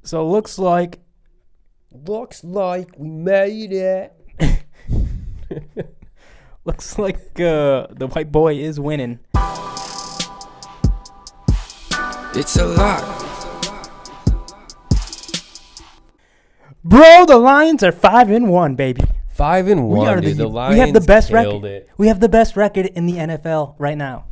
So looks like we made it. the white boy is winning. It's a lot. Bro, the Lions are 5-1, baby. 5-1, dude. The Lions we have the best killed record. it. We have the best record in the NFL right now.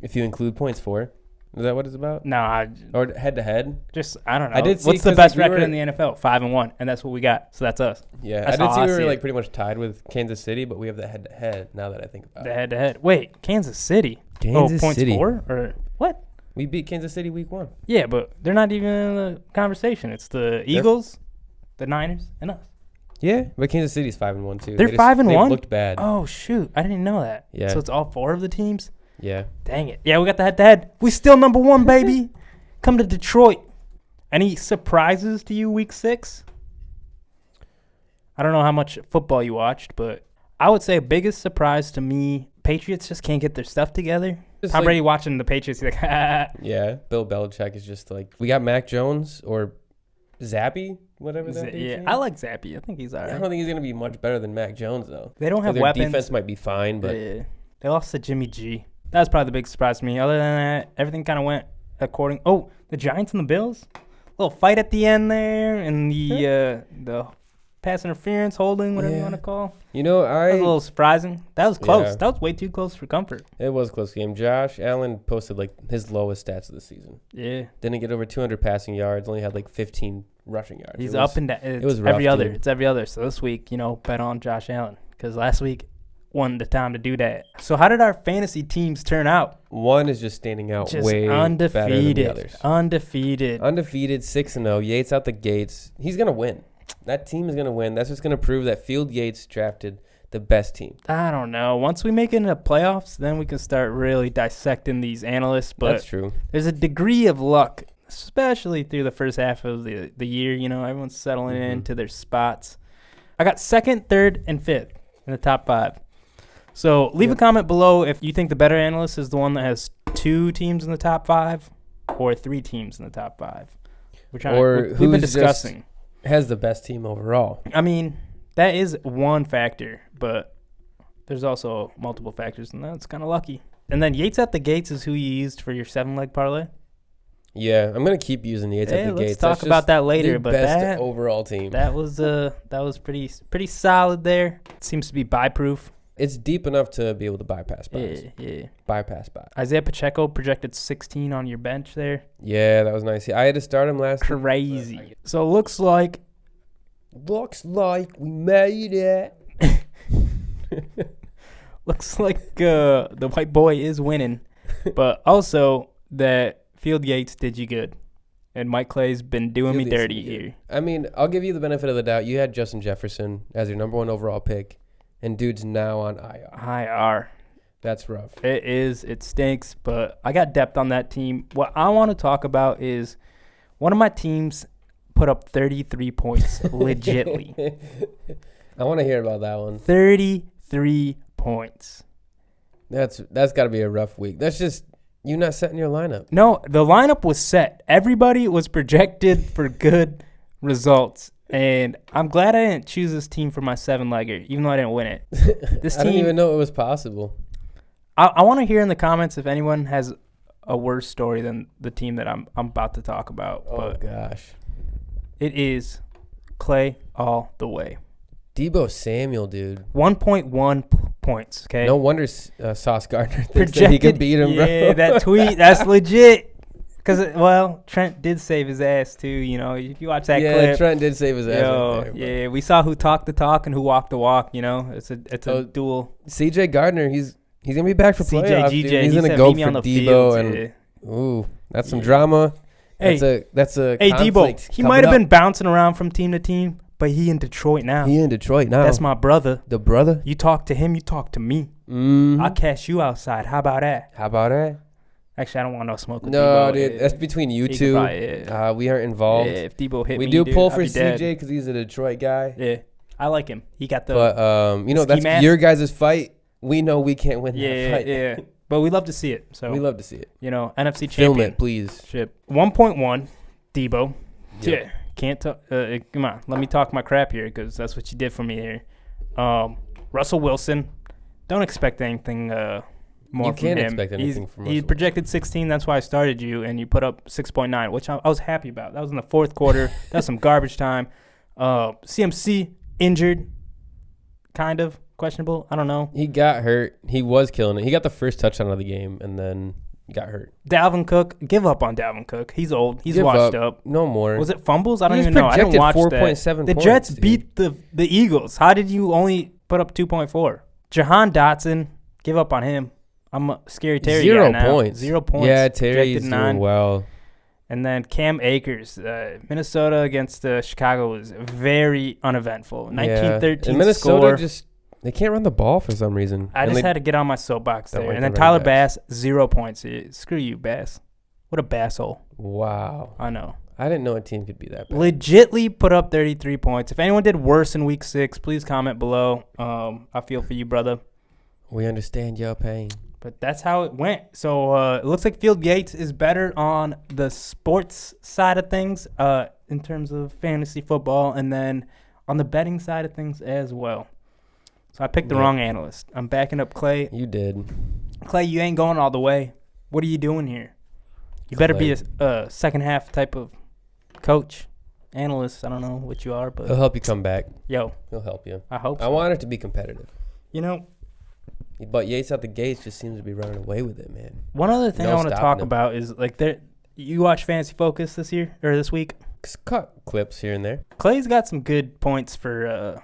If you include points for. Is that what it's about? No, Or head-to-head? I don't know. I did see, what's the 'cause, best like, we record were- in the NFL? 5-1, and that's what we got. So that's us. Yeah, That's I did how see I we were see like it. pretty much tied with Kansas City, but we have the head-to-head now that I think about The it. head-to-head. Wait, Kansas City? Kansas points City. 4? Or what? We beat Kansas City week 1. Yeah, but they're not even in the conversation. It's the Eagles, the Niners, and us. Yeah, but Kansas City's 5-1 too. They're 5-1? They looked bad. Oh, shoot. I didn't know that. Yeah. So it's all 4 of the teams? Yeah. Dang it. Yeah, we got the head-to-head. We still number 1, baby. Come to Detroit. Any surprises to you week 6? I don't know how much football you watched, but I would say biggest surprise to me, Patriots just can't get their stuff together. Just Tom like- Brady watching the Patriots, he's like, Yeah, Bill Belichick is just like, we got Mac Jones or Zappy, whatever that dude's yeah, name. I like Zappy. I think he's all I right. don't think he's going to be much better than Mac Jones, though. They don't have Their weapons. defense might be fine, but Yeah. They lost to Jimmy G. That was probably the big surprise to me. Other than that, everything kind of went according. Oh, the Giants and the Bills, little fight at the end there, and the pass interference, holding, whatever you Yeah. want to call. you know, That was a little surprising. That was close. Yeah. That was way too close for comfort. it was a close game. Josh Allen posted like his lowest stats of the season. Yeah, Didn't get over 200 passing yards. Only had like 15 rushing yards. he's It was- up and down. It's was rough, every other. dude. It's every other. So this week, bet on Josh Allen because last week wasn't the time to do that. So how did our fantasy teams turn out? One is just standing out Just way better than the undefeated. others. Undefeated. Undefeated, 6-0. Yates out the gates. He's gonna win. That team is gonna win. That's just gonna prove that Field Yates drafted the best team. I don't know. Once we make it into playoffs, then we can start really dissecting these analysts. But That's true. there's a degree of luck, especially through the first half of the year. Everyone's settling Mhm. into their spots. I got 2nd, 3rd, and 5th in the top 5. So leave a comment below if you think the better analyst is the one that has 2 teams in the top 5 or 3 teams in the top 5. We've been who's discussing. Has the best team overall. I mean, that is one factor, but there's also multiple factors, and that's kind of lucky. And then Yates at the gates is who you used for your 7-leg parlay. Yeah, I'm gonna keep using the Yates at the Let's gates. talk That's about just that later. the But best overall team. that was pretty solid there. It seems to be buy-proof. It's deep enough to be able to bypass buys. Yeah. Bypass buys. Isaiah Pacheco projected 16 on your bench there. Yeah, that was nice. I had to start him last week. Crazy. So looks like we made it. the white boy is winning, but also that Field Yates did you good, and Mike Clay's been doing Field me Yates dirty did you good. here. I mean, I'll give you the benefit of the doubt. You had Justin Jefferson as your number 1 overall pick, and dude's now on IR. IR. That's rough. It is. It stinks, but I got depth on that team. What I want to talk about is one of my teams put up 33 points legitly. I want to hear about that one. 33 points. That's got to be a rough week. That's just you not setting your lineup. No, the lineup was set. Everybody was projected for good results. And I'm glad I didn't choose this team for my 7-legger, even though I didn't win it. This I didn't team, even know it was possible. I want to hear in the comments if anyone has a worse story than the team that I'm about to talk about. Oh But gosh, it is Clay all the way. Debo Samuel, dude. 1.1 points. Okay. No wonder Sauce Gardner thinks that he can beat him, bro. Yeah, that tweet, that's legit. Because, Trent did save his ass, too. If you watch that clip. Trent did save his ass. Yo, right there, yeah, we saw who talked the talk and who walked the walk. It's a duel. CJ Gardner, he's gonna be back for playoffs. CJ, Dude. He's he gonna said, go "Meet for me on the Debo field," and yeah. ooh, that's some drama. Hey, that's a Hey, conflict Debo, he coming might have up. been bouncing around from team to team, but he in Detroit now. He in Detroit now. That's my brother. the brother. You talk to him, you talk to me. Mm-hmm. I'll cash you outside. How about that? How about that? Actually, I don't want no smoke with No, Debo. dude, Yeah. that's between you He could two. probably, We aren't involved. Yeah, if Debo hit we me, do dude, pull I'd for be dead. CJ because he's a Detroit guy. Yeah, I like him. He got the But ski that's mask. your guys' fight. We know we can't win that fight. yeah. But we love to see it. So We love to see it. NFC Film championship. it, please. 1.1, Debo. Yep. Yeah, Can't talk. Come on, let me talk my crap here because that's what you did for me here. Russell Wilson, don't expect anything more You from can't him. expect anything from He Russell. projected 16. That's why I started you, and you put up 6.9, which I was happy about. That was in the fourth quarter. That was some garbage time. CMC injured, kind of questionable. I don't know. He got hurt. He was killing it. He got the first touchdown of the game and then got hurt. Dalvin Cook, give up on Dalvin Cook. He's old. He's Give washed up. No more. Was it fumbles? I don't He was even know. I didn't projected watch that. 4.7 The points, Jets dude. beat the Eagles. How did you only put up 2.4? Jahan Dotson, give up on him. I'm a scary Terry 0 guy now. points. 0 points. Yeah, Terry's Projected 9. doing well. And then Cam Akers, Minnesota against Chicago was very uneventful. 19-13 and Minnesota score. they can't run the ball for some reason. I And just they- had to get on my soapbox Don't there. like And the then running Tyler backs. Bass, 0 points. Screw you, Bass. What a basshole. Wow. I know. I didn't know a team could be that bad. Legitly put up 33 points. If anyone did worse in week 6, please comment below. I feel for you, brother. We understand your pain. But that's how it went. So it looks like Field Yates is better on the sports side of things in terms of fantasy football and then on the betting side of things as well. So I picked the Yeah. wrong analyst. I'm backing up Clay. You did. Clay, you ain't going all the way. What are you doing here? You better be a second half type of coach, analyst. I don't know what you are, but He'll help you come back. yo, He'll help you. I hope I so. want it to be competitive. You know, But Yates out the gates just seems to be running away with it, man. one other thing No I want to stopping talk him. about is like you watch Fantasy Focus this year or this week? Just cut clips here and there. Clay's got some good points for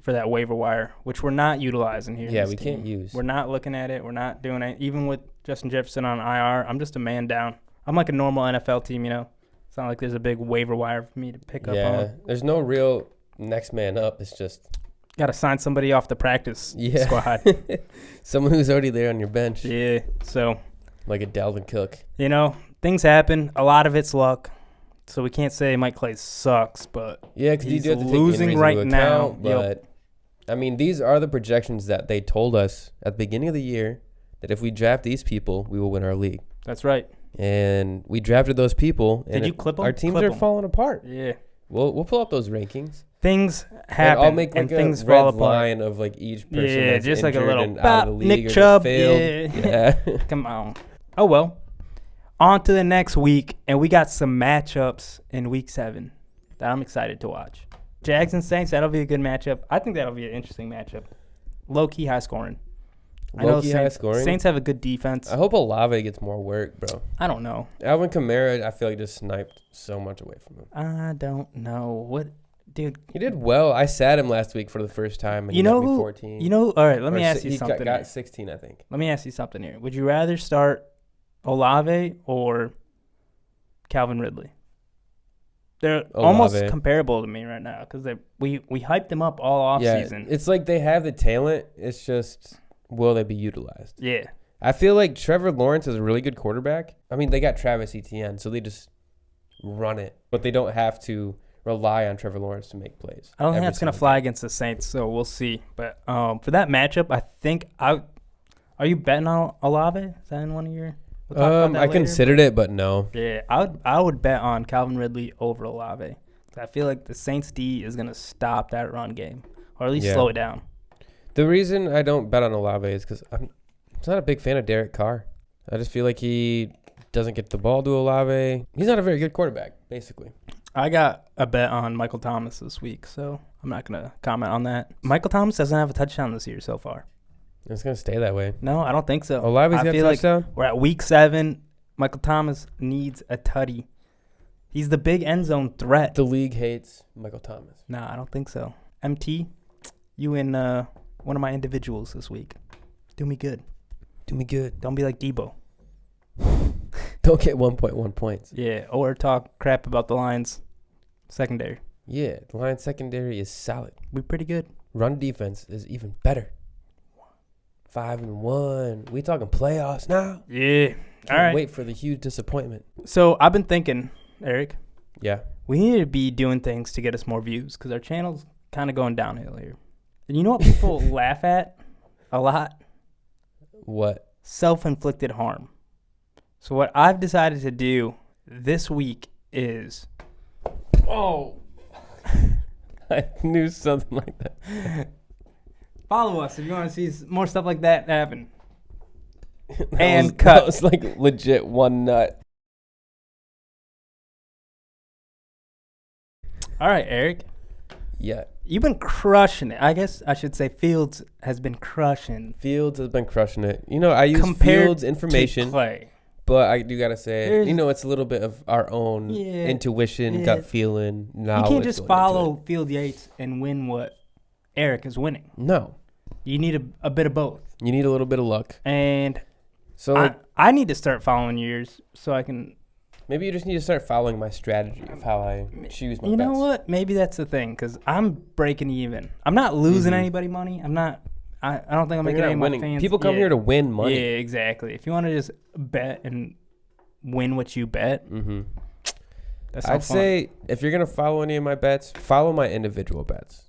that waiver wire, which we're not utilizing here. in Yeah, this we team. can't use. We're not looking at it. We're not doing it. Even with Justin Jefferson on IR, I'm just a man down. I'm like a normal NFL team, you know. It's not like there's a big waiver wire for me to pick up Yeah, on. there's no real next man up. It's just Got to sign somebody off the practice squad. someone who's already there on your bench, Yeah. So, like a Dalvin Cook. you know, things happen. A lot of it's luck. So we can't say Mike Clay sucks, but Yeah, because you he's do have to take losing injuries right into now. account, but I mean, these are the projections that they told us at the beginning of the year that if we draft these people, we will win our league. That's right. And we drafted those people. And Did you clip 'em? Our teams Clip are 'em. falling apart. Yeah. We'll pull up those rankings. Things And happen I'll make like and a things red fall apart. line of like each person. Yeah, that's just like a injured little and out of the bop, Nick league or that Chubb, failed. yeah. Yeah. Come on. Oh, well. On to the next week, and we got some matchups in week 7 that I'm excited to watch. Jags and Saints, that'll be a good matchup. I think that'll be an interesting matchup. Low-key high scoring. Low-key high scoring. Saints have a good defense. I hope Olave gets more work, bro. I don't know. Alvin Kamara, I feel like just sniped so much away from him. I don't know. What, dude? He did well. I sat him last week for the first time, and You he know got me who? 14. You know, all right, let me Or ask you he something. got here. 16, I think. Let me ask you something here. Would you rather start Olave or Calvin Ridley? They're almost Olave. comparable to me right now because we hyped them up all offseason. It's like they have the talent. It's just, will they be utilized? Yeah. I feel like Trevor Lawrence is a really good quarterback. I mean, they got Travis Etienne, so they just run it. But they don't have to rely on Trevor Lawrence to make plays. I don't think every that's going to single fly game. against the Saints, so we'll see. But for that matchup, I think are you betting on Olave? Is that in one of your? We'll talk about that I later. considered it, but no. Yeah, I would bet on Calvin Ridley over Olave. I feel like the Saints D is going to stop that run game, or at least Yeah. slow it down. The reason I don't bet on Olave is because I'm not a big fan of Derek Carr. I just feel like he doesn't get the ball to Olave. He's not a very good quarterback, basically. I got a bet on Michael Thomas this week, so I'm not going to comment on that. Michael Thomas doesn't have a touchdown this year so far. It's going to stay that way. No, I don't think so. Olave's I got a feel like touchdown? we're at week 7. Michael Thomas needs a tutty. He's the big end zone threat. The league hates Michael Thomas. Nah, I don't think so. MT, you and one of my individuals this week. Do me good. Do me good. Don't be like Debo. Don't get 1.1 points. Yeah, or talk crap about the Lions secondary. Yeah, the Lions secondary is solid. We're pretty good. Run defense is even better. 5-1. We talking playoffs now? Yeah. Can't All right. wait for the huge disappointment. So I've been thinking, Eric, Yeah. we need to be doing things to get us more views because our channel's kind of going downhill here. And you know what people laugh at a lot? What? Self-inflicted harm. So what I've decided to do this week is Oh. I knew something like that. Follow us if you want to see more stuff like that happen. That And was, cut. That was like legit one nut. All right, Eric. Yeah. You've been crushing it. I guess I should say Fields has been crushing. Fields has been crushing it. You know, I use Compared Fields information, to Clay. but I do gotta say, There's- you know, it's a little bit of our own Yeah, intuition, yeah. gut feeling, knowledge. You can't just going into follow Field Yates and win what Eric is winning. it. No, You need a bit of both. you need a little bit of luck. And So like, I need to start following yours so I can. maybe you just need to start following my strategy of how I choose my You know bets. what? Maybe that's the thing because I'm breaking even. I'm not losing Mhm. anybody money. I'm not. I don't think I'm But making you're any not of my winning. fans. People come yeah. here to win money. Yeah, exactly. If you want to just bet and win what you bet, Mm-hmm. that's no I'd fun. say if you're gonna follow any of my bets, follow my individual bets.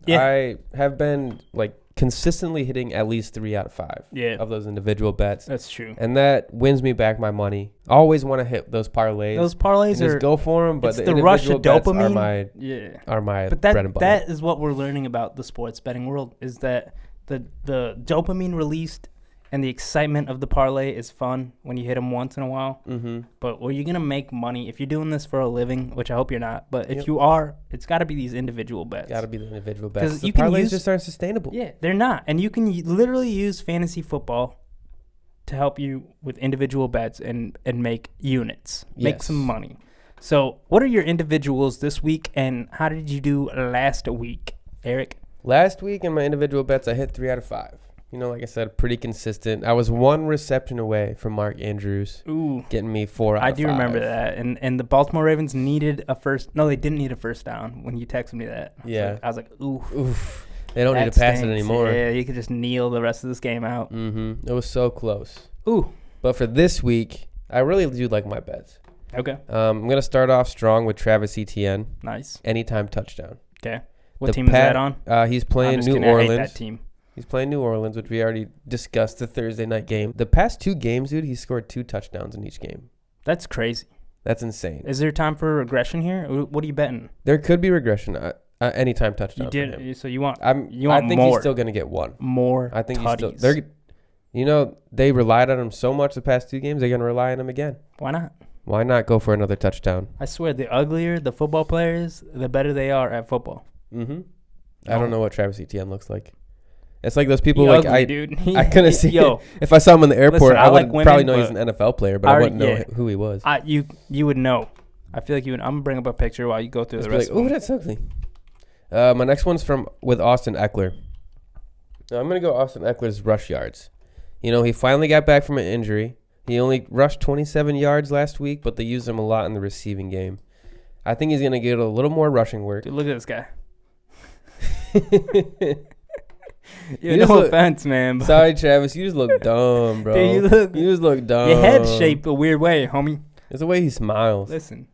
Yeah. I have been like consistently hitting at least 3 out of 5 Yeah, of those individual bets, that's true. and that wins me back my money. Always want to hit those parlays. Those parlays and just are go for them, but it's the the rush of individual bets dopamine. Yeah. are my But bread and butter. that is what we're learning about the sports betting world is that the dopamine released and the excitement of the parlay is fun when you hit them once in a while. Mm-hmm. But where you're gonna make money if you're doing this for a living, which I hope you're not, but if Yep. you are, it's got to be these individual bets. Got to be the individual 'Cause bets. The you can parlays use- just aren't sustainable. Yeah, they're not, and you can literally use fantasy football to help you with individual bets and make units, make some Yes. money. So, what are your individuals this week, and how did you do last week, Eric? Last week in my individual bets, I hit 3 out of 5. You know, like I said, pretty consistent. I was one reception away from Mark Andrews Ooh, getting me 4 out I of 5. do remember that. And the Baltimore Ravens needed a first. No, they didn't need a first down when you texted me that. Yeah. I was like, ooh. Oof. They don't that need to pass it stinks. anymore. Yeah, you could just kneel the rest of this game out. Mm-hmm. It was so close. Ooh. But for this week, I really do like my bets. Okay. I'm going to start off strong with Travis Etienne. Nice. Anytime touchdown. Okay. What The team is Pat- that on? He's I'm playing just New kidding, I hate Orleans. that team. He's playing New Orleans, which we already discussed the Thursday night game. The past 2 games, dude, he scored 2 touchdowns in each game. That's crazy. That's insane. Is there time for regression here? What are you betting? There could be regression. Anytime touchdown. You for him. did. So you want I think more. he's still going to get 1. more I think tutties. he's still. You know, they relied on him so much the past 2 games. They're going to rely on him again. Why not? Why not go for another touchdown? I swear, the uglier the football player is, the better they are at football. Mm-hmm. I don't know what Travis Etienne looks like. It's like those people He like ugly, dude. I couldn't see. Yo, If I saw him in the airport, Listen, I I would like probably women, know he's an NFL player, but I I already- wouldn't know yeah. who he was. you would know. I feel like you would. I'm gonna bring up a picture while you go through Just the be rest. like, of oh, them. that's ugly. My next one's with Austin Eckler. Now, I'm going to go Austin Eckler's rush yards. You know, he finally got back from an injury. He only rushed 27 yards last week, but they used him a lot in the receiving game. I think he's going to get a little more rushing work. Dude, look at this guy. You Yeah, just no look- offense, man. But Sorry, Travis. You just look dumb, bro. Dude, You just look dumb. your head's shaped a weird way, homie. It's the way he smiles. Listen,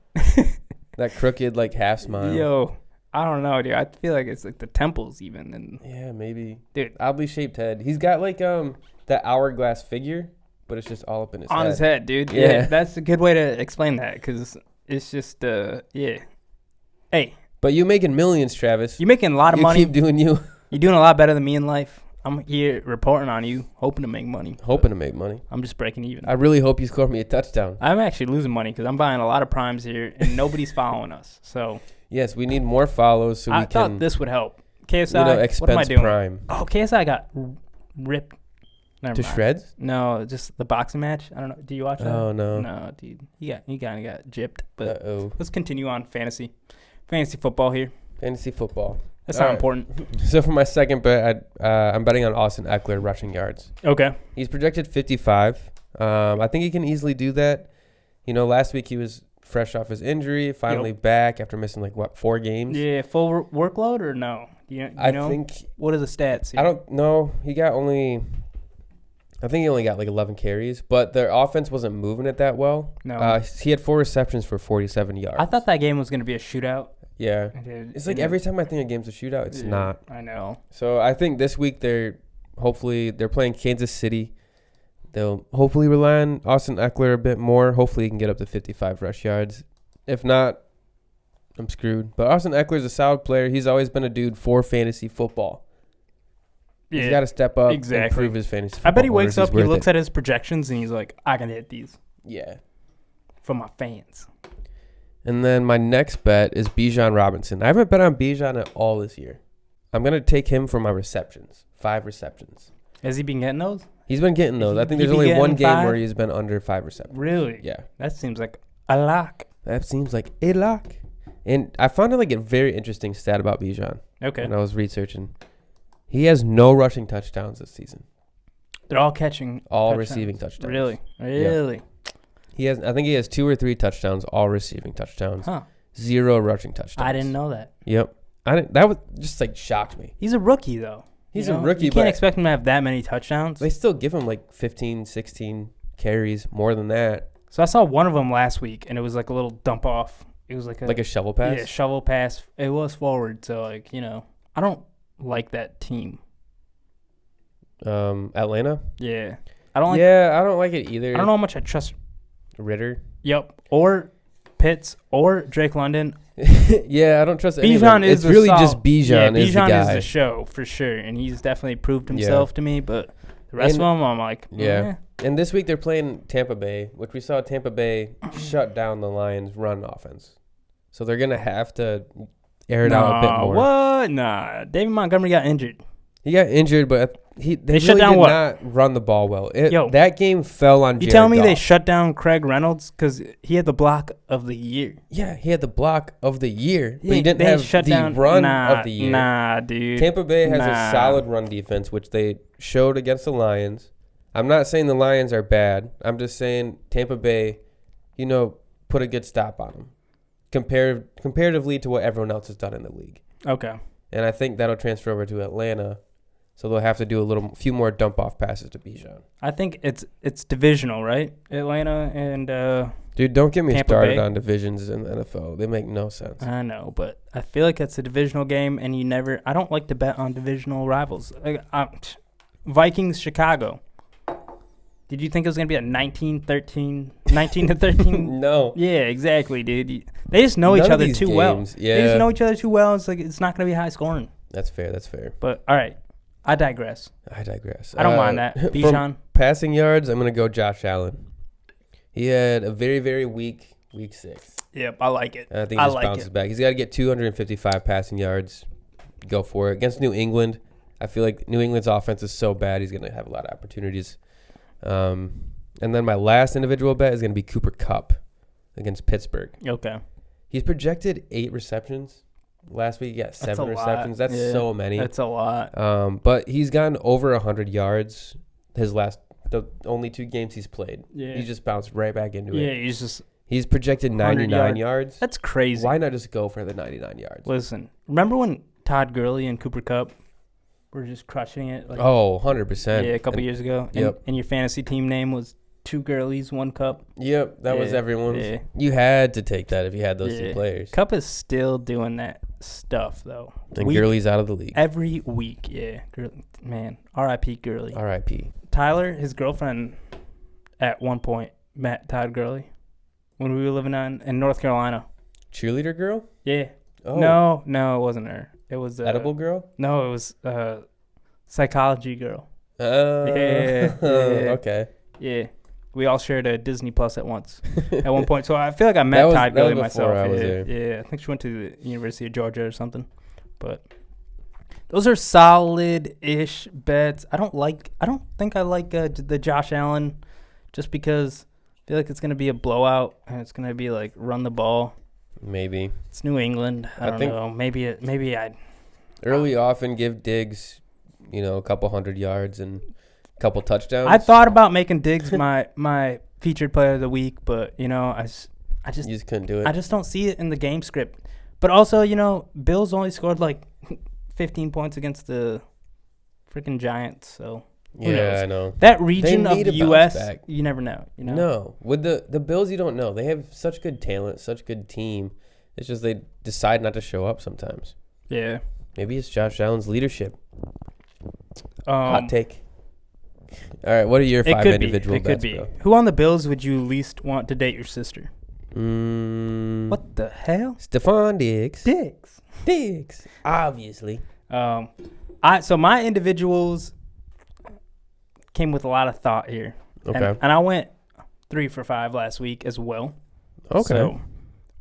That crooked, like, half smile. yo, I don't know, dude. I feel like it's like the temples even, and Yeah, maybe. dude, Oddly shaped head. He's got, like, that hourglass figure, but it's just all up in his on head. his head, dude. Yeah. Yeah, that's a good way to explain that because it's just yeah. Hey, But you making millions, Travis. you're making a lot of You money. keep doing you. You're doing a lot better than me in life. I'm here reporting on you, hoping to make money. Hoping to make money. I'm just breaking even. I really hope you score me a touchdown. I'm actually losing money because I'm buying a lot of primes here and nobody's following us. So Yes, we need more follows so I we thought can, this would help. KSI, you know, what am I expense doing? prime. Oh, KSI got ripped. Never To mind. shreds? No, just the boxing match. I don't know. Do you watch that? Oh, no. No, dude. He kind of got gypped. But Uh-oh. let's continue on fantasy football here. Fantasy football. That's All not right. important. So for my second bet, I'm betting on Austin Eckler rushing yards. Okay. He's projected 55. I think he can easily do that. You know, last week he was fresh off his injury, finally back after missing, 4 games? Yeah, full workload or no? Do you I know? think, What are the stats here? I don't know. I think he only got 11 carries, but their offense wasn't moving it that well. No. He had 4 receptions for 47 yards. I thought that game was going to be a shootout. Yeah. It's It's like every time I think a game's a shootout, it's not. I know. So I think this week they're playing Kansas City. They'll hopefully rely on Austin Eckler a bit more. Hopefully he can get up to 55 rush yards. If not, I'm screwed. But Austin Eckler's a solid player. He's always been a dude for fantasy football. He's got to step up and improve his fantasy football. I bet he wakes numbers. up, he looks at his projections, and he's like, I can hit these. Yeah. For my fans. And then my next bet is Bijan Robinson. I haven't bet on Bijan at all this year. I'm going to take him for my receptions. 5 receptions. Has he been getting those? He's been getting those. I think He there's been only one getting game 5? where he's been under 5 receptions. Really? Yeah. That seems like a lock. That seems like a lock. And I found like a very interesting stat about Bijan Okay. when I was researching. He has no rushing touchdowns this season. They're all catching. All touchdowns. receiving touchdowns. Really? Really? I think he has 2 or 3 touchdowns, all receiving touchdowns. Huh. 0 rushing touchdowns. I didn't know that. Yep. That was just like shocked me. He's a rookie, though. He's You a know? rookie, You can't but expect him to have that many touchdowns. they still give him like 15, 16 carries, more than that. So I saw one of them last week, and it was like a little dump off. It was like Like a shovel pass? Yeah, shovel pass. It was forward, so like, you know, I don't like that team. Atlanta? Yeah. I don't like Yeah, I don't like it either. I don't know how much I trust Ritter? Yep. Or Pitts or Drake London. Yeah, I don't trust any of them. Bijan is It's really solid. just Bijan Yeah, is the Bijan guy. is the show for sure, and he's definitely proved himself to me. But the rest And- of them, I'm like, Yeah. And this week they're playing Tampa Bay, which we saw Tampa Bay shut down the Lions' run offense. So they're going to have to air it out a bit more. What? Nah. David Montgomery got injured. He got injured, but they shut really down did what? not run the ball well. Yo. That game fell on You Jared telling me they Goff. shut down Craig Reynolds because he had the block of the year? Yeah, he had the block of the year, but Yeah, he didn't they have shut the down, run nah, of the year. Nah, dude. Tampa Bay has Nah. a solid run defense, which they showed against the Lions. I'm not saying the Lions are bad. I'm just saying Tampa Bay, put a good stop on them comparatively to what everyone else has done in the league. Okay. And I think that'll transfer over to Atlanta, so they'll have to do a few more dump off passes to Bijan. I think it's divisional, right? Atlanta and Dude, don't get me Tampa started Bay. on divisions in the NFL. They make no sense. I know, but I feel like it's a divisional game, and I don't like to bet on divisional rivals. Vikings, Chicago. Did you think it was going to be a 19-13? No. Yeah, exactly, dude. They just know None each of other these too well. games, They yeah. just know each other too well. It's like it's not going to be high scoring. That's fair. But, all right, I digress. I digress. I don't mind that. from Bijan. passing yards, I'm going to go Josh Allen. He had a very, very weak week 6. Yep, I like it. And I think I he just like bounces it. back. He's got to get 255 passing yards. Go for it. Against New England, I feel like New England's offense is so bad, he's going to have a lot of opportunities. And then my last individual bet is going to be Cooper Kupp against Pittsburgh. Okay. He's projected 8 receptions. Last week he got 7 receptions. That's so many. That's a lot. But he's gotten over 100 yards the only 2 games he's played. Yeah. He just bounced right back into Yeah, it. He's projected 99 yards. That's crazy. Why not just go for the 99 yards? Listen, remember when Todd Gurley and Cooper Kupp were just crushing it? Like, 100%. yeah, a couple years ago. And, Yep. and your fantasy team name was 2 Gurleys, 1 Cup. Yep, that was Yeah, everyone's. yeah. You had to take that if you had those Yeah. 2 players. Cup is still doing that stuff, though. And Gurley's out of the league. Every week, yeah. Man, R.I.P. Gurley. R.I.P. Tyler, his girlfriend, at one point, met Todd Gurley when we were living in North Carolina. Cheerleader girl? Yeah. Oh. No, it wasn't her. It was Edible girl? No, it was psychology girl. Yeah. Okay. Yeah. We all shared a Disney Plus at once at one point. So I feel like I met Todd that Gurley was myself. before I was yeah. there. Yeah, I think she went to the University of Georgia or something. But those are solid-ish bets. I don't think I like the Josh Allen just because I feel like it's going to be a blowout and it's going to be like run the ball. Maybe. It's New England. I don't know. Maybe I'd Early off and give Diggs, a couple 100 yards and a couple touchdowns. I thought about making Diggs my featured player of the week, but I just You just couldn't do it. I just don't see it in the game script. But also, Bills only scored like 15 points against the freaking Giants, so who knows? I know. That region of need the to bounce U.S., back. you never know. No. With the Bills, you don't know. They have such good talent, such good team. It's just they decide not to show up sometimes. Yeah. Maybe it's Josh Allen's leadership. Hot take. All right, what are your 5 individual It bets, could be. bro? Who on the Bills would you least want to date your sister? What the hell? Stephon Diggs. Diggs. Obviously. So my individuals came with a lot of thought here. Okay. And I went 3 for 5 last week as well. Okay. So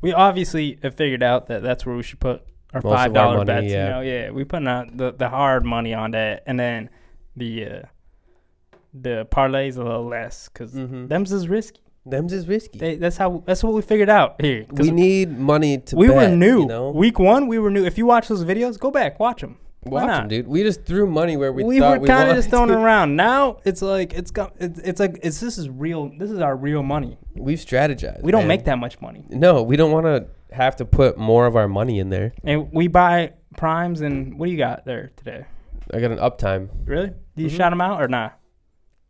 we obviously have figured out that that's where we should put our Most of $5 our money, bets. yeah. You know, yeah, we putting out the hard money on that, and then the parlays a little less because them's is risky. Them's is risky. That's what we figured out here. 'Cause We need money to we bet, were new. You know? Week 1, we were new. If you watch those videos, go back, watch them. Why Watch not? them, dude. We just threw money where we We thought were we kind of wanted just throwing to. it around. Now it's like this is real. This is our real money. We've strategized. We don't man. make that much money, No, we don't want to have to put more of our money in there. and we buy primes. And what do you got there today? I got an uptime. Really? Do you Mhm. shout them out or nah?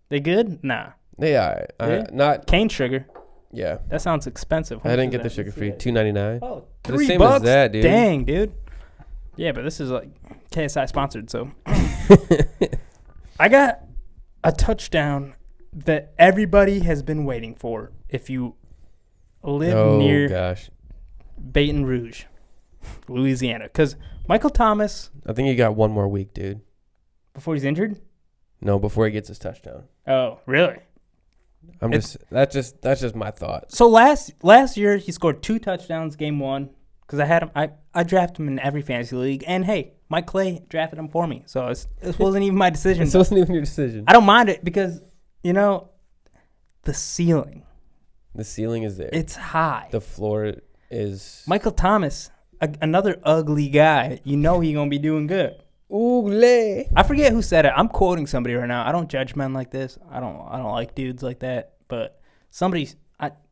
They good? Nah. They are Yeah? not. Cane sugar. Yeah, That sounds expensive. I didn't get the sugar free. $2.99. Oh, But the $3. same as that, dude. Dang, dude. Yeah, but this is like KSI sponsored, so I got a touchdown that everybody has been waiting for. If you live Oh near gosh, Baton Rouge, Louisiana, because Michael Thomas, I think he got one more week, dude. before he's injured. No, before he gets his touchdown. Oh, really? That's just my thought. So last year he scored 2 touchdowns game 1 because I had him. I drafted him in every fantasy league, and hey, Mike Clay drafted him for me, so it wasn't even my decision. This wasn't even your decision. I don't mind it because the ceiling. The ceiling is there. It's high. The floor is. Michael Thomas, another ugly guy. He's gonna be doing good. Oogle. I forget who said it. I'm quoting somebody right now. I don't judge men like this. I don't like dudes like that. But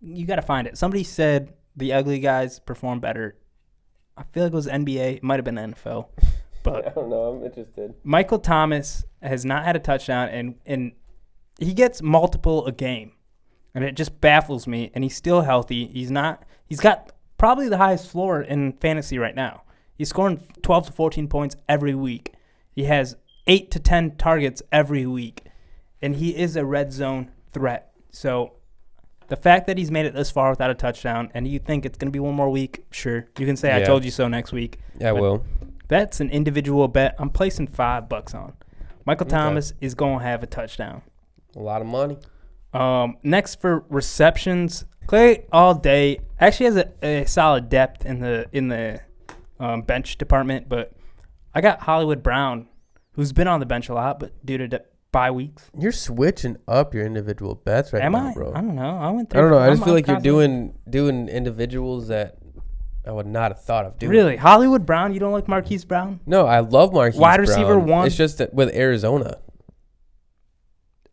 you got to find it. Somebody said the ugly guys perform better. I feel like it was NBA. It might have been NFL. But I don't know. I'm interested. Michael Thomas has not had a touchdown, and he gets multiple a game, and it just baffles me. And he's still healthy. He's got probably the highest floor in fantasy right now. He's scoring 12 to 14 points every week. He has 8 to 10 targets every week, and he is a red zone threat. So the fact that he's made it this far without a touchdown, and you think it's going to be one more week, sure. You can say I Yeah. told you so next week. Yeah, I But will. That's an individual bet. I'm placing $5 on. Michael Okay. Thomas is going to have a touchdown. A lot of money. Next for receptions, Clay all day actually has a solid depth in the bench department, but I got Hollywood Brown, who's been on the bench a lot, but due to bye weeks. You're switching up your individual bets right Am now, I? bro. I don't know. I went I through. don't know. I just I'm feel like you're constantly- doing individuals that I would not have thought of doing. Really, Hollywood Brown. You don't like Marquise Brown? No, I love Marquise Wide receiver Brown. 1. It's just that with Arizona.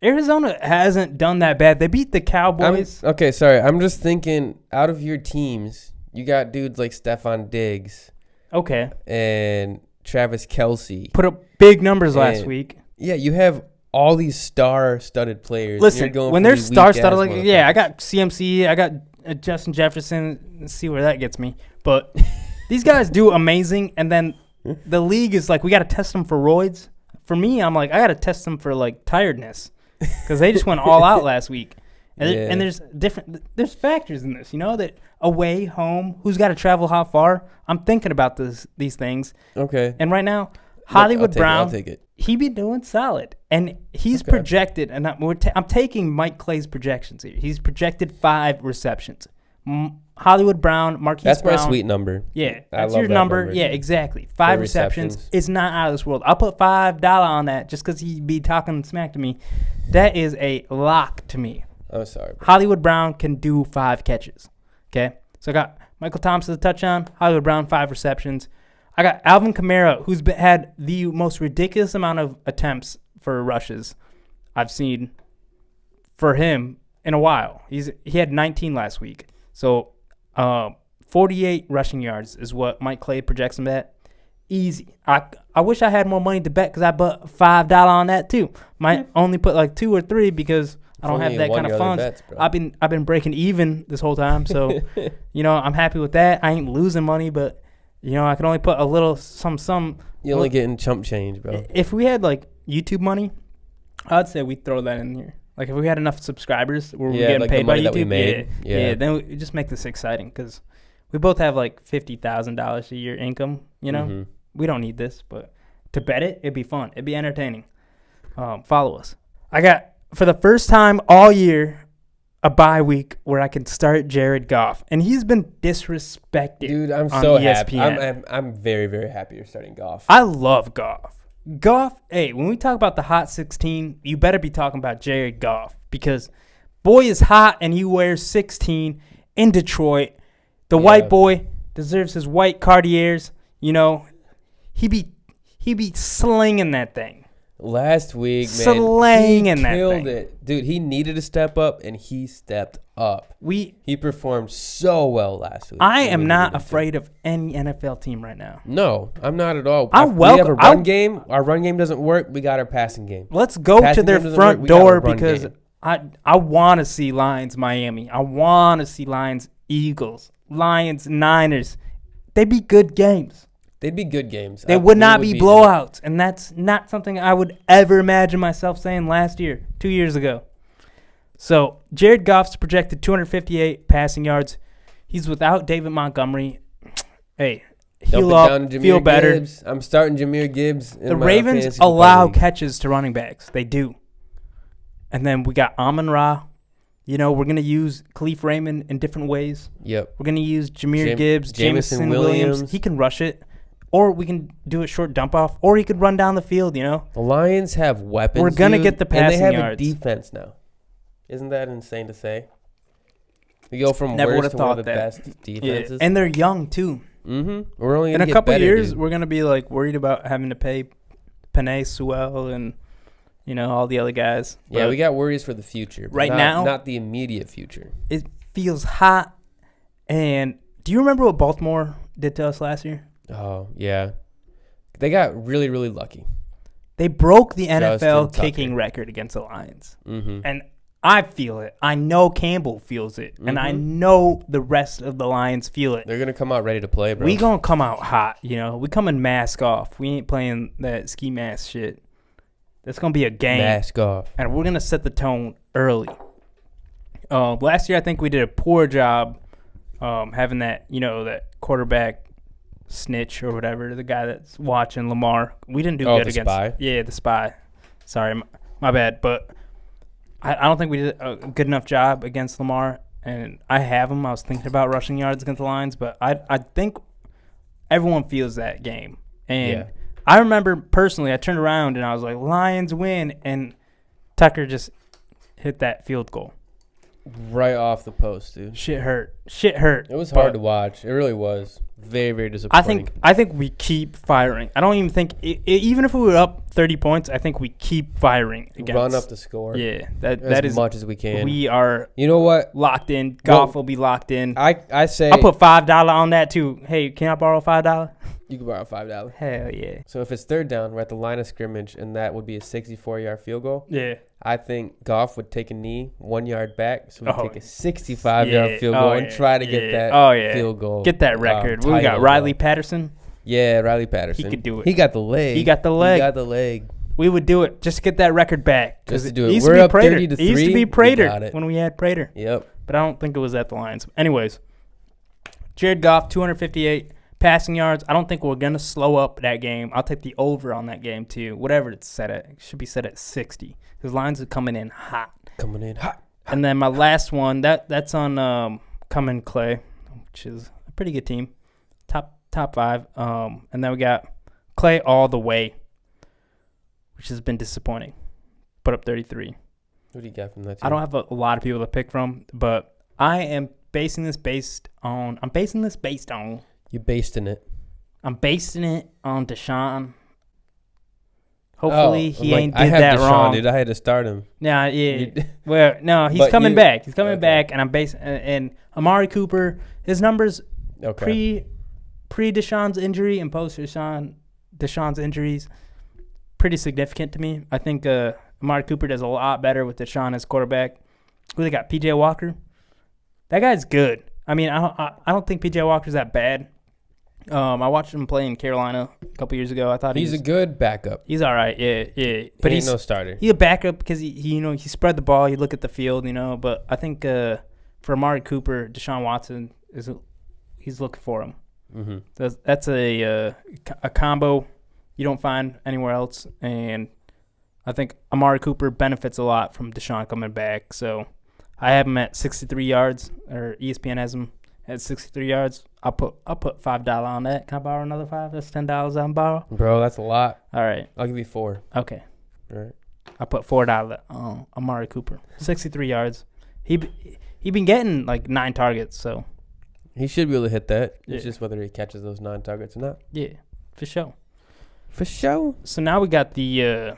Arizona hasn't done that bad. They beat the Cowboys. Okay, sorry. I'm just thinking out of your teams, you got dudes like Stephon Diggs Okay, and Travis Kelce. put up big numbers last And- week. Yeah, you have all these star-studded players. Listen, You're going when for they're these star-studded, weak-ass like, yeah, I motherfuckers. got CMC, I got Justin Jefferson. Let's see where that gets me. But these guys do amazing, and then the league is like, we got to test them for roids. For me, I'm like, I got to test them for like tiredness because they just went all out last week. And, Yeah. and there's factors in this, that away, home, who's got to travel how far. I'm thinking about these things, Okay. and right now, Hollywood Brown. I'll take it. He be doing solid, and he's Okay. projected. And I'm taking Mike Clay's projections here. He's projected 5 receptions. Hollywood Brown, Marquise That's Brown. my sweet number. Yeah, I that's love your that number. number. Yeah, exactly. 5 receptions. receptions. It's not out of this world. I'll put $5 on that just because he be talking smack to me. That is a lock to me. I'm sorry. Bro. Hollywood Brown can do 5 catches. Okay, so I got Michael Thomas as a touchdown. Hollywood Brown 5 receptions. I got Alvin Kamara, who's had the most ridiculous amount of attempts for rushes I've seen for him in a while. He had 19 last week. So 48 rushing yards is what Mike Clay projects him at. Easy. I wish I had more money to bet because I bet $5 on that too. Might only put like 2 or 3 because I don't have Only that won kind of your other funds. bets, bro. I've been breaking even this whole time, so I'm happy with that. I ain't losing money, but I can only put a little some. You're only getting chump change, bro. If we had like YouTube money, I'd say we'd throw that in here. Like if we had enough subscribers where we're Yeah, getting like the paid by money that we YouTube, made. Yeah. then we just make this exciting because we both have like $50,000 a year income. You know, Mhm. we don't need this, but to bet it, it'd be fun. It'd be entertaining. Follow us. I got for the first time all year a bye week where I can start Jared Goff, and he's been disrespected. Dude, I'm on so happy. ESPN. I'm very, very happy you're starting Goff. I love Goff. Goff, hey, when we talk about the Hot 16, you better be talking about Jared Goff because boy is hot and he wears 16 in Detroit. The white boy deserves his white Cartiers. You know, he be slinging that thing. Last week, man, Slanging he that killed thing. it. Dude, he needed to step up, and he stepped up. He performed so well last week. I when am we not needed to. afraid of any NFL team right now. No, I'm not at all. I We have a welcome- run game. Our run game doesn't work. We got our passing game. Let's go to Passing their game doesn't front work, we got a door run because game. I want to see Lions Miami. I want to see Lions Eagles, Lions Niners. They'd be good games. They'd be good games. They would not be blowouts, and that's not something I would ever imagine myself saying last year, 2 years ago. So Jared Goff's projected 258 passing yards. He's without David Montgomery. Hey, heal up, feel better. Gibbs. I'm starting Jahmyr Gibbs. In The my Ravens fantasy football allow league. catches to running backs. They do. And then we got Amon-Ra. You know, we're going to use Khalif Raymond in different ways. Yep. We're going to use Jahmyr Gibbs, Jameson Jameson Williams. Williams. He can rush it. Or we can do a short dump off. Or he could run down the field, you know. The Lions have weapons. We're gonna dude, get the and passing they have yards. a defense now. Isn't that insane to say? We go from Never worst would've to one of thought the that. best Yeah. defenses. And they're young, too. Mm-hmm. We're only In gonna a get couple better, years, dude. we're going to be, like, worried about having to pay Penei Sewell and, you know, all the other guys. Yeah, But we got worries for the future. But Right now- not the immediate future. it feels hot. And do you remember what Baltimore did to us last year? Oh yeah, they got really, really lucky. They broke the NFL Justin kicking Tucker. record against the Lions. Mm-hmm. And I feel it. I know Campbell feels it. And I Mhm. know the rest of the Lions feel it. They're gonna come out ready to play, bro. We gonna come out hot, you know. We coming mask off. We ain't playing that ski mask shit. That's gonna be a game. mask off. And we're gonna set the tone early. Last year I think we did a poor job having that, you know, that quarterback snitch or whatever, the guy that's watching Lamar. We didn't do good the against. spy? Yeah, the spy. Sorry, my bad. But I don't think we did a good enough job against Lamar. And I have him. I was thinking about rushing yards against the Lions, but I think everyone feels that game. And Yeah. I remember personally, I turned around and I was like, Lions win, and Tucker just hit that field goal. Right off the post, dude. Shit hurt. It was hard to watch. It really was. Very, very disappointing. I think we keep firing. I don't even think even if we were up 30 points, I think we keep firing against. Run up the score. Yeah, that as is much as we can. We are You know what? locked in. Golf will be locked in. I say I'll put $5 on that too. Hey, can I borrow $5? you can borrow $5. Hell yeah. So if it's third down, we're at the line of scrimmage, and that would be a 64-yard field goal. Yeah. I think Goff would take a knee 1 yard back, so we Oh, take a 65-yard yeah. field Oh, goal and yeah. try to get Yeah. that Oh, yeah. field goal. Get that record. We got title, Riley bro. Patterson. Yeah, Riley Patterson. He could do it. He got the leg. He got the leg. He got the leg. We would do it just to get that record back. Just to do it it. used We're to be up Prater. 30-3. It used to be We Prater got it. when we had Prater. Yep. But I don't think it was at the Lions. Anyways, Jared Goff, 258 passing yards. I don't think we're going to slow up that game. I'll take the over on that game, too. Whatever it's set at. It should be set at 60. Because Lions are coming in hot. Coming in hot. And then my last one, that's on Cumming Clay, which is a pretty good team. Top 5. And then we got Clay all the way, which has been disappointing. Put up 33. What do you got from that team? I don't have a lot of people to pick from, but I am basing this based on. You based in it. I'm basing it on Deshaun. Hopefully he I'm ain't like, did I that have Deshaun, wrong. dude. I had to start him. Nah, yeah. You- Well, no, he's But coming you- back. He's coming okay. back, and I'm basing and Amari Cooper. His numbers Okay. pre Deshaun's injury and post Deshaun's injuries pretty significant to me. I think Amari Cooper does a lot better with Deshaun as quarterback. Who they got? PJ Walker. That guy's good. I mean, I don't think PJ Walker's that bad. I watched him play in Carolina a couple years ago. I thought He's a good backup. he's all right. Yeah. But But he's he's no starter. he's a backup because he spread the ball. You look at the field, But I think for Amari Cooper, Deshaun Watson he's looking for him. Mm-hmm. That's a combo you don't find anywhere else, and I think Amari Cooper benefits a lot from Deshaun coming back. So I have him at 63 yards, or ESPN has him at 63 yards. I'll put $5 on that. Can I borrow another $5? That's $10 I can borrow. Bro, that's a lot. All right. I'll give you 4. Okay. All right. I put $4 on Amari Cooper. 63 yards. He been getting like 9 targets. So He should be able to hit that. Yeah. It's just whether he catches those 9 targets or not. yeah, for sure. For sure. So now we got the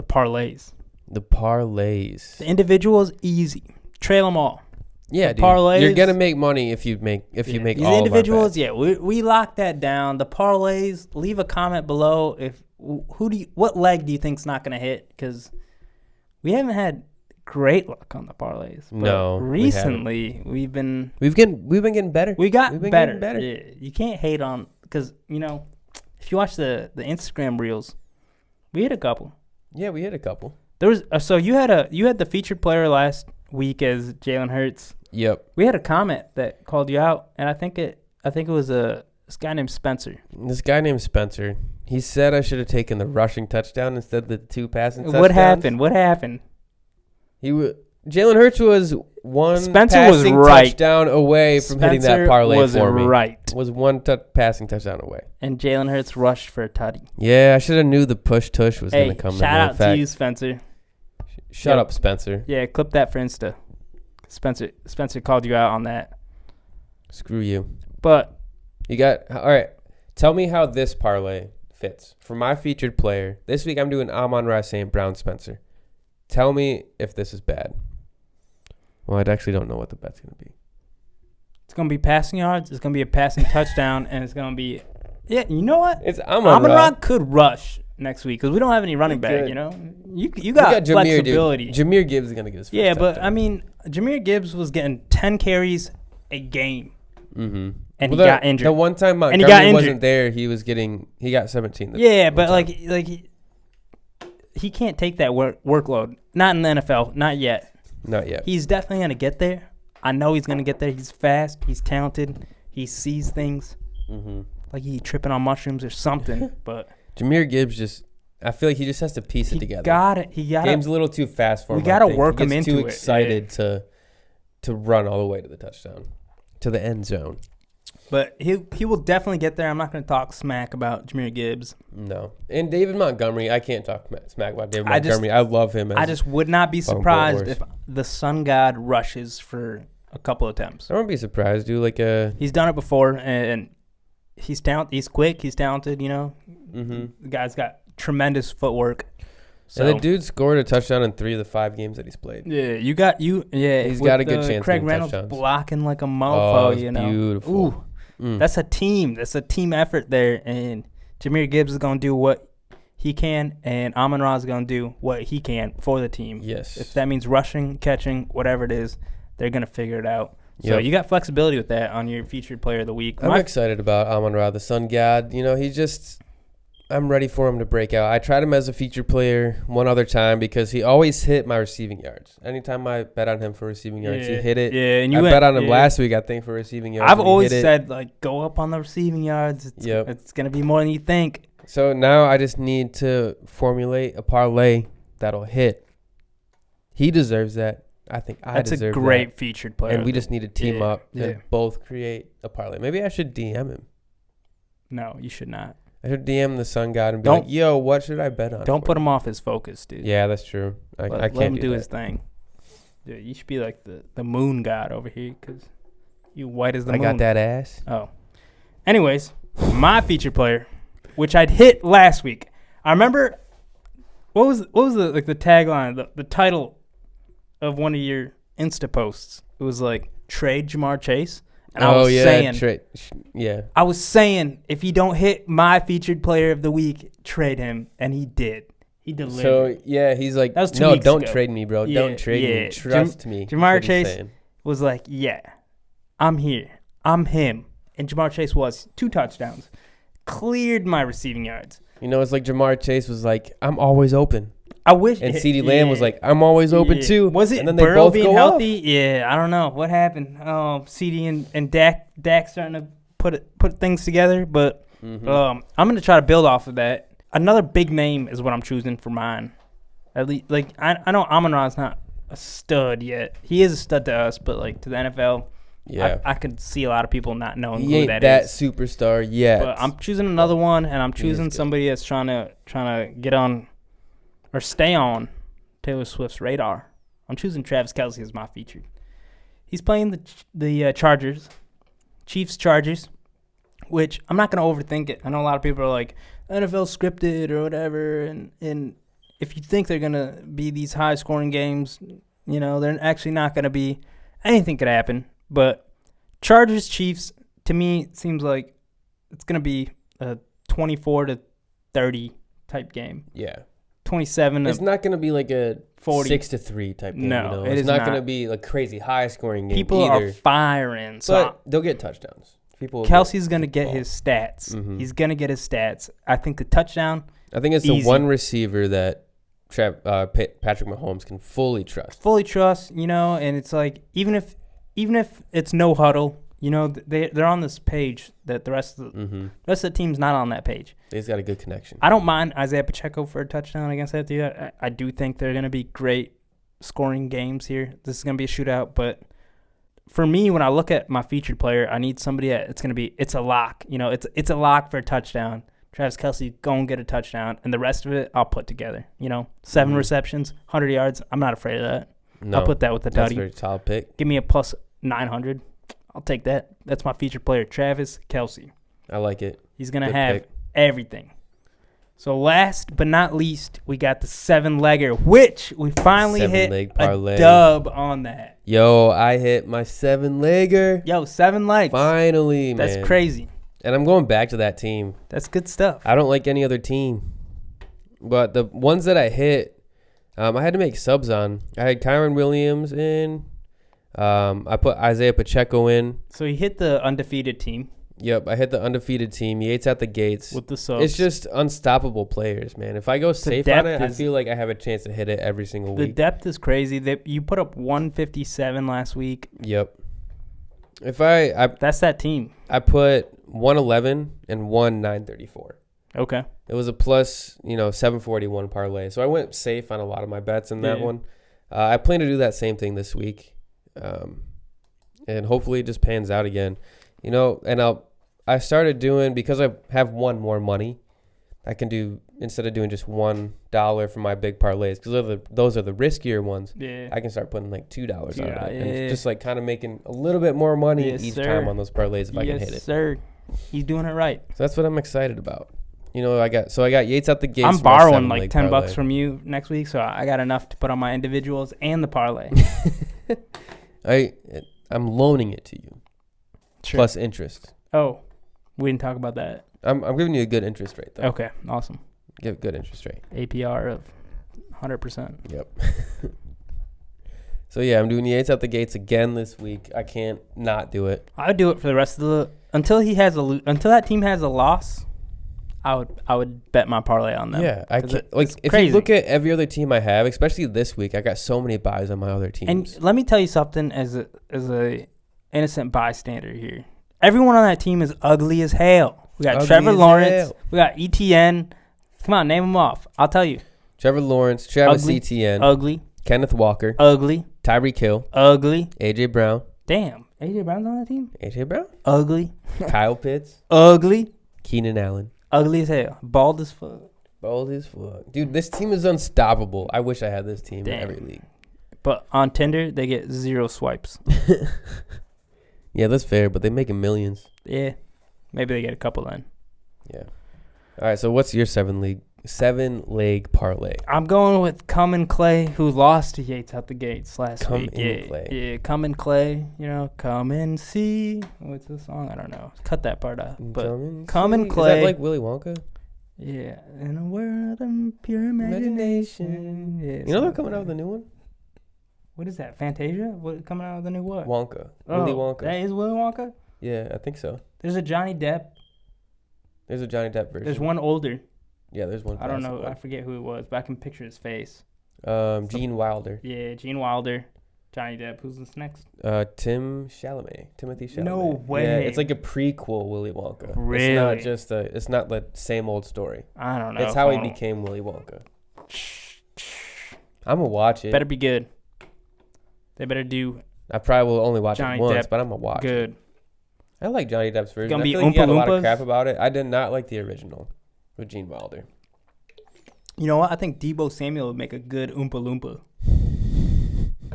parlays. The parlays. The individuals easy. Trail them all. Yeah, the dude. parlays. You're gonna make money if you make These all individuals, of our yeah, we locked that down. The parlays, leave a comment below if what leg do you think's not gonna hit? Because we haven't had great luck on the parlays. But No, recently we've been We've been getting better. we got We've been better. getting better. Yeah, you can't hate on because if you watch the Instagram reels, we hit a couple. Yeah, we hit a couple. There was so you had the featured player last week as Jalen Hurts. Yep. We had a comment that called you out, and I think it was this guy named Spencer. This guy named Spencer. He said I should have taken the rushing touchdown instead of the 2 passing touchdowns. What happened? Jalen Hurts was one Spencer was passing right. touchdown away from hitting that Spencer parlay was for me. right. Was one passing touchdown away. And Jalen Hurts rushed for a tutty. Yeah, I should have knew the push tush was Hey, going to come. shout out to you, Spencer. Shut Yep. up, Spencer. Yeah, clip that for Insta. Spencer called you out on that. Screw you. But You got all right. Tell me how this parlay fits for my featured player this week. I'm doing Amon-Ra St. Brown Spencer. Tell me if this is bad. Well, I actually don't know what the bet's gonna be. it's going to be passing yards, it's going to be a passing touchdown, and it's going to be you know what? It's Amon-Ra. Amon-Ra could rush next week because we don't have any running back, could. You got Jameer, flexibility. dude. Jameer Gibbs is gonna get his first Yeah, but touchdown. I mean, Jameer Gibbs was getting 10 carries a game, Mm-hmm. and he got injured. The one time he Montgomery got injured. wasn't there, he got 17. Yeah, but one time. he can't take that workload. Not in the NFL, not yet. Not yet. He's definitely gonna get there. I know he's gonna get there. He's fast. He's talented. He sees things Mm-hmm. like he tripping on mushrooms or something. But Jameer Gibbs I feel like he just has to piece it he together. got it. He got Game's it. a little too fast for him. We gotta I think. work He him gets into too it. excited to run all the way to the touchdown, to the end zone. But he will definitely get there. I'm not gonna talk smack about Jameer Gibbs. No. And David Montgomery, I can't talk smack about David I just- Montgomery. I love him. I just would not be Fucking surprised Bolt if the sun god rushes for a couple attempts. I won't be surprised, dude. He's done it before, and he's talented. He's quick. He's talented. Mm-hmm. The guy's got tremendous footwork. So And the dude scored a touchdown in 3 of the 5 games that he's played. yeah, you got you. Yeah, He's with got a good chance Craig getting Reynolds touchdowns. blocking like a Oh, mofo. it's beautiful. Ooh, Mm. that's a team. That's a team effort there. And Jameer Gibbs is gonna do what he can, and Amon-Ra is gonna do what he can for the team. Yes. If that means rushing, catching, whatever it is, they're gonna figure it out. So Yep. you got flexibility with that on your featured player of the week. I'm excited about Amon-Ra, the sun god. I'm ready for him to break out. I tried him as a featured player one other time because he always hit my receiving yards. Anytime I bet on him for receiving yards, he hit it. Yeah, and I bet on him last week, I think, for receiving yards. I've and he always hit it. said, like, go up on the receiving yards. It's going to be more than you think. So now I just need to formulate a parlay that'll hit. He deserves that. I think I That's deserve a great that. featured player. And we just need to team Yeah, up yeah. and both create a parlay. Maybe I should DM him. No, you should not. I should DM the sun god and be Don't- like, yo, what should I bet on? Don't for put you?" him off his focus, dude. Yeah, that's true. I Let can't him do that. his thing. Dude, you should be like the moon god over here because you white as the moon. I got that ass. Oh. Anyways, my featured player, which I'd hit last week. I remember what was the tagline, the title of one of your Insta posts. It was like trade Jamar Chase. And I was I was saying if you don't hit my featured player of the week, trade him, and he did. He delivered. So yeah, he's like, That was 2 no, weeks don't ago. trade me, bro. Yeah, Don't trade yeah. me. Trust me. Jamar That's what he's Chase- saying. was like, yeah, I'm here. I'm him. and Jamar Chase was 2 touchdowns. Cleared my receiving yards. You know, it's like Jamar Chase was like, I'm always open. I wish. And CeeDee Lamb was like, I'm always open too. Was it and then they Burrow both being go healthy? off. Yeah, I don't know what happened. CD and Dak starting to put things together, but I'm gonna try to build off of that. Another big name is what I'm choosing for mine. At least, like I know Amon-Ra's not a stud yet. He is a stud to us, but like to the NFL, Yeah. I could see a lot of people not knowing He who ain't that that is. superstar yet. But I'm choosing another one, and I'm choosing good. somebody that's trying to get on or stay on Taylor Swift's radar. I'm choosing Travis Kelce as my featured. He's playing the Chargers, Chiefs-Chargers, which I'm not going to overthink it. I know a lot of people are like, NFL scripted or whatever, and if you think they're going to be these high-scoring games, you know, they're actually not going to be. Anything could happen, but Chargers-Chiefs, to me, seems like it's going to be a 24-30 type game. Yeah. 27 It's to not going to be like a 40. 6-3 type game. No, you know? it It's is not not. going to be a crazy high-scoring game People either. are firing. So But they'll get touchdowns. People. will Kelsey's going to get get his stats. Mhm. He's going to get his stats. I think the touchdown, I think it's easy. the one receiver that Patrick Mahomes can fully trust. fully trust, you know, and it's like even if it's no huddle, you know, they're on this page that the rest of the team's not on that page. He's got a good connection. I don't mind Isaiah Pacheco for a touchdown against that. I do think they're going to be great scoring games here. This is going to be a shootout, but for me, when I look at my featured player, I need somebody that it's a lock. You know, it's a lock for a touchdown. Travis Kelce, go and get a touchdown, and the rest of it, I'll put together. You know, 7 receptions, 100 yards. I'm not afraid of that. No, I'll put that with the that's Duddy. a very solid pick. Give me a plus 900. I'll take that. That's my featured player, Travis Kelce. I like it. He's going to Good have pick. everything. So last but not least, we got the 7-legger, which we finally hit Seven-leg a parlay. dub on that. Yo, I hit my 7-legger. Yo, 7 legs. Finally, man. That's crazy. And I'm going back to that team. That's good stuff. I don't like any other team. But the ones that I hit, I had to make subs on. I had Kyron Williams in. I put Isaiah Pacheco in. So he hit the undefeated team Yep, I hit the undefeated team. Yates at the gates. with the subs. It's just unstoppable players, man. If I go safe on depth it, I is- feel like I have a chance to hit it every single the week. depth is crazy. You put up 157 last week. Yep. If I That's that team. put 111 and 934. Okay. It was a plus, 741 parlay. So I went safe on a lot of my bets in that Yeah. one. I plan to do that same thing this week. And hopefully it just pans out again. And I started doing, because I have one more money, I can do, instead of doing just $1 for my big parlays, because those are the riskier ones, Yeah. I can start putting like $2 on Yeah, it. And yeah. just like kind of making a little bit more money Yes, each sir. time on those parlays if I can Yes, hit it. sir. He's doing it right. So that's what I'm excited about. I got Yates out the gates. I'm for my borrowing 7-leg like $10 parlay. from you next week, so I got enough to put on my individuals and the parlay. I'm loaning it to you Sure. plus interest. Oh, we didn't talk about that. I'm giving you a good interest rate though. Okay, awesome. Give good interest rate. APR of 100%. Yep. So yeah, I'm doing Yates out the gates again this week. I can't not do it. I would do it for the rest of the until that team has a loss. I would bet my parlay on them. Yeah, I 'Cause can't, it's if crazy. you look at every other team I have, especially this week, I got so many buys on my other teams. And let me tell you something as a innocent bystander here. Everyone on that team is ugly as hell. We got Ugly Trevor as Lawrence. hell. We got ETN. Come on, name them off. I'll tell you. Trevor Lawrence, Travis Ugly. Etienne, Ugly, Kenneth Walker, ugly, Tyreek Hill, ugly. AJ Brown, Damn, AJ Brown's on that team. AJ Brown, Ugly, Kyle Pitts, ugly, Keenan Allen. ugly as hell. Bald as fuck. Bold as fuck. Dude, this team is unstoppable. I wish I had this team in Damn. every league. But on Tinder, they get 0 swipes. Yeah, that's fair, but they make millions. Yeah, maybe they get a couple then. Yeah. All right, so what's your 7-leg parlay? I'm going with Common Clay, who lost to Yates out the gates last Come week. in Yeah, Clay. yeah, Common Clay. Come and see. What's the song? I don't know. Cut that part out. But Come and Is Clay. that like Willy Wonka? yeah, in a world of pure imagination. Yeah, You know they're coming out with a new one? What is that? Fantasia? What coming out with a new what? Wonka. Oh, Willy Wonka. That is Willy Wonka. Yeah, I think so. There's a Johnny Depp. There's a Johnny Depp version. There's one older. Yeah, there's one. I don't know. classic I one. forget who it was, but I can picture his face. Gene Wilder. Yeah, Gene Wilder, Johnny Depp. Who's this next? Timothy Chalamet. No Yeah, way. it's like a prequel Willy Wonka. Really? It's not the same old story. I don't know. It's how he became Willy Wonka. I'm gonna watch it. Better be good. They better do I probably will only watch Johnny it once, Depp but I'm gonna watch it. good. I like Johnny Depp's version. Gonna I be feel like he Oompa had a lot Loompas? of crap about it. I did not like the original with Gene Wilder. You know what? I think Debo Samuel would make a good Oompa Loompa.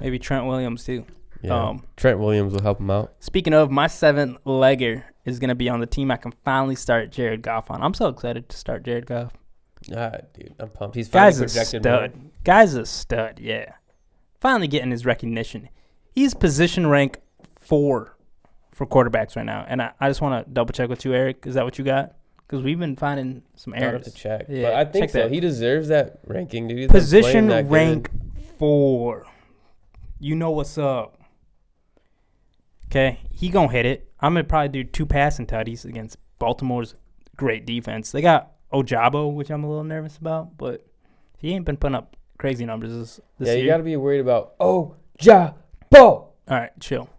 Maybe Trent Williams too. Yeah. Trent Williams will help him out. Speaking of, my 7-legger is going to be on the team I can finally start Jared Goff on. I'm so excited to start Jared Goff. Dude, I'm pumped. He's finally Guy's a projected stud. more. Guy's a stud, yeah. Finally getting his recognition. He's position rank 4 for quarterbacks right now. And I just want to double check with you, Eric. Is that what you got? Because we've been finding some I'll have errors. to check. Yeah, But I think check so. that. He deserves that ranking, dude. He's been Position playing that rank good. 4. You know what's up. Okay, he gonna hit it. I'm gonna probably do 2 passing tutties against Baltimore's great defense. They got Ojabo, which I'm a little nervous about, but he ain't been putting up crazy numbers this Yeah, year. you got to be worried about Ojabo. All right, chill.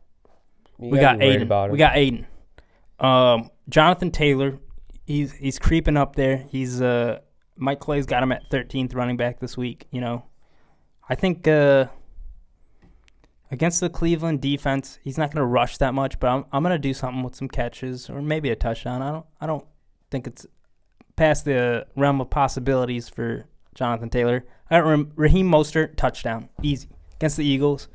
You We gotta got be worried Aiden. about him. We got Aiden. Jonathan Taylor, he's creeping up there. He's Mike Clay's got him at 13th running back this week. You know, I think against the Cleveland defense, he's not going to rush that much, but I'm going to do something with some catches or maybe a touchdown. I don't think it's past the realm of possibilities for Jonathan Taylor. I got Raheem Mostert, touchdown, easy against the Eagles.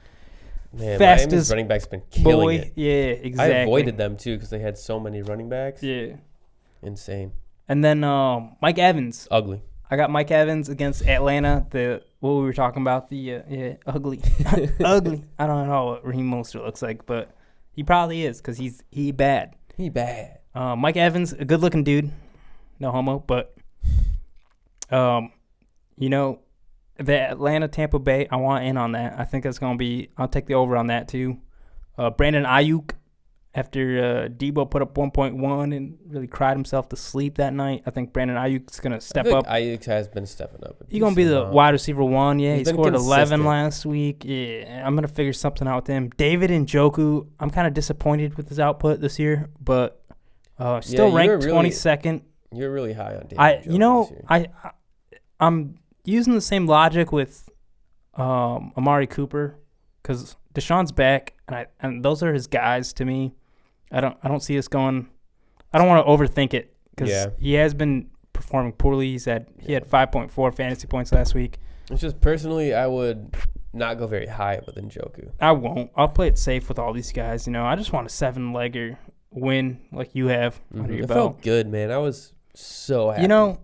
Man, fastest Miami's running back's been killing Boy, it. yeah, exactly. I avoided them too because they had so many running backs. Yeah. Insane. And then Mike Evans. Ugly. I got Mike Evans against Atlanta. What we were talking about, ugly. Ugly. I don't know what Raheem Mostert looks like, but he probably is because he bad. He bad. Mike Evans, a good-looking dude. No homo, but, the Atlanta-Tampa Bay, I want in on that. I think that's going to be – I'll take the over on that too. Brandon Ayuk, after Debo put up 1.1 and really cried himself to sleep that night, I think Brandon Ayuk's going to step I feel up. like Ayuk has been stepping up. He's going to be the wide receiver 1. Yeah, he He's been scored 11 consistent. last week. Yeah, I'm going to figure something out with him. David Njoku, I'm kind of disappointed with his output this year, but still you were ranked really- 22nd. You're really high on David Njoku this year. I'm using the same logic with Amari Cooper because Deshaun's back, and those are his guys to me. I don't see us going. I don't want to overthink it because he has been performing poorly. He had 5.4 fantasy points last week. It's just personally, I would not go very high with Njoku. I won't. I'll play it safe with all these guys. I just want a 7-legger win like you have under your It belt. felt good, man. I was so happy.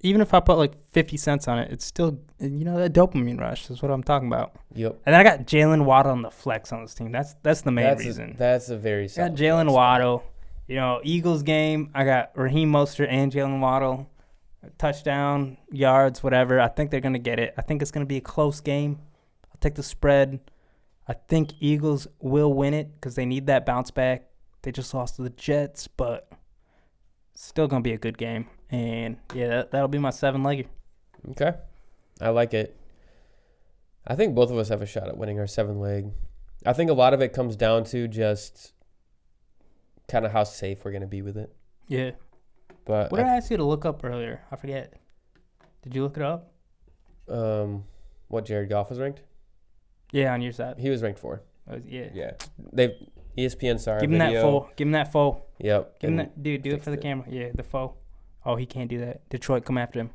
Even if I put like 50 cents on it, it's still, that dopamine rush is what I'm talking about. Yep. And then I got Jalen Waddle on the flex on this team. That's the main reason. That's a very I solid got Jalen flex. Waddle. Eagles game, I got Raheem Mostert and Jalen Waddle. Touchdown, yards, whatever. I think they're going to get it. I think it's going to be a close game. I'll take the spread. I think Eagles will win it because they need that bounce back. They just lost to the Jets, but still going to be a good game. And, yeah, that'll be my 7-legger. Okay. I like it. I think both of us have a shot at winning our 7-leg. I think a lot of it comes down to just kind of how safe we're going to be with it. Yeah. But What did I ask you to look up earlier? I forget. Did you look it up? what Jared Goff was ranked? Yeah, on your side. He was ranked 4. Yeah. Yeah. ESPN saw our Give him video. that full. Give him that full. Yep. Give him and that. Dude, do it for the fixed it. camera. Yeah, the full. Oh, he can't do that. Detroit, come after him.